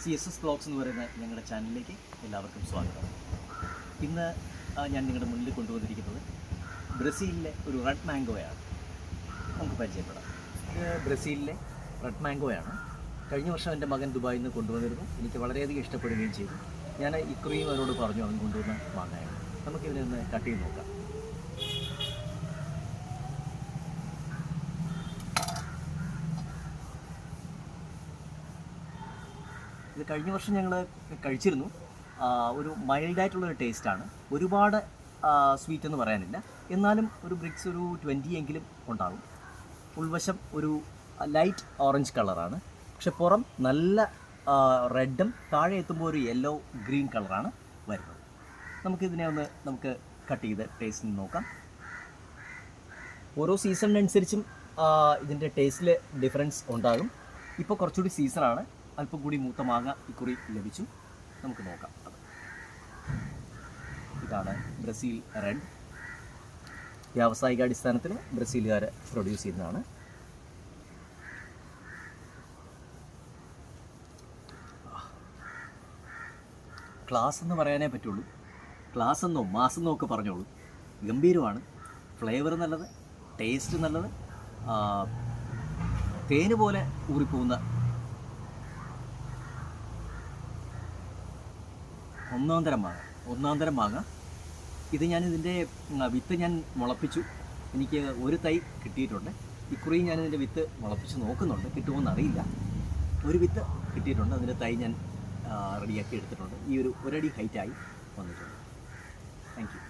CSS vlogs എന്ന് പറയുന്ന ഞങ്ങളുടെ ചാനലിലേക്ക് എല്ലാവർക്കും സ്വാഗതം. ഇന്ന് ഞാൻ നിങ്ങളുടെ മുന്നിൽ കൊണ്ടുവന്നിരിക്കുന്നത് ബ്രസീലിലെ ഒരു റെഡ് മാംഗോയാണ്. നമുക്ക് പരിചയപ്പെടാം. ഇത് ബ്രസീലിലെ റെഡ് മാംഗോയാണ്. കഴിഞ്ഞ വർഷം എൻ്റെ മകൻ ദുബായിൽ നിന്ന് കൊണ്ടുവന്നിരുന്നു. എനിക്ക് വളരെയധികം ഇഷ്ടപ്പെടുകയും ചെയ്തു. ഞാൻ ഇക്കുറിയും അവരോട് പറഞ്ഞു അവൻ കൊണ്ടുവന്ന മാങ്ങയാണ്. നമുക്കിതിനെ ഒന്ന് കട്ട് ചെയ്ത് നോക്കാം. ഇത് കഴിഞ്ഞ വർഷം ഞങ്ങൾ കഴിച്ചിരുന്നു. ഒരു മൈൽഡായിട്ടുള്ളൊരു ടേസ്റ്റാണ്. ഒരുപാട് സ്വീറ്റ് എന്ന് പറയാനില്ല, എന്നാലും ഒരു ബ്രിക്സ് ഒരു 20 എങ്കിലും ഉണ്ടാകും. ഉൾവശം ഒരു ലൈറ്റ് ഓറഞ്ച് കളറാണ്, പക്ഷെ പുറം നല്ല റെഡും താഴെ എത്തുമ്പോൾ ഒരു യെല്ലോ ഗ്രീൻ കളറാണ് വരുന്നത്. നമുക്കിതിനെ നമുക്ക് കട്ട് ചെയ്ത് ടേസ്റ്റ് നോക്കാം. ഓരോ സീസണിനനുസരിച്ചും ഇതിൻ്റെ ടേസ്റ്റിൽ ഡിഫറൻസ് ഉണ്ടാകും. ഇപ്പോൾ കുറച്ചുകൂടി സീസണാണ്, അല്പം കൂടി മൂത്ത മാങ്ങ ഇക്കുറി ലഭിച്ചു. നമുക്ക് നോക്കാം. ഇതാണ് ബ്രസീൽ റെഡ്. വ്യാവസായികാടിസ്ഥാനത്തിൽ ബ്രസീലുകാർ പ്രൊഡ്യൂസ് ചെയ്യുന്നതാണ്. ക്ലാസ് എന്ന് പറയാനേ പറ്റുള്ളൂ. ക്ലാസ് എന്നോ മാസെന്നോ ഒക്കെ പറഞ്ഞോളൂ. ഗംഭീരമാണ്. ഫ്ലേവർ നല്ലത്, ടേസ്റ്റ് നല്ലത്, തേന് പോലെ ഊറിപ്പോകുന്ന ഒന്നാന്തരം മാങ്ങ. ഇത് ഞാനിതിൻ്റെ വിത്ത് ഞാൻ മുളപ്പിച്ചു. എനിക്ക് ഒരു തൈ കിട്ടിയിട്ടുണ്ട്. ഇക്കുറിയും ഞാനിതിൻ്റെ വിത്ത് മുളപ്പിച്ച് നോക്കുന്നുണ്ട്, കിട്ടുമോയെന്ന് അറിയില്ല. ഒരു വിത്ത് കിട്ടിയിട്ടുണ്ട്, അതിൻ്റെ തൈ ഞാൻ റെഡിയാക്കി എടുത്തിട്ടുണ്ട്. ഈ ഒരു 1 അടി ഹൈറ്റായി വന്നിട്ടുണ്ട്. Thank you.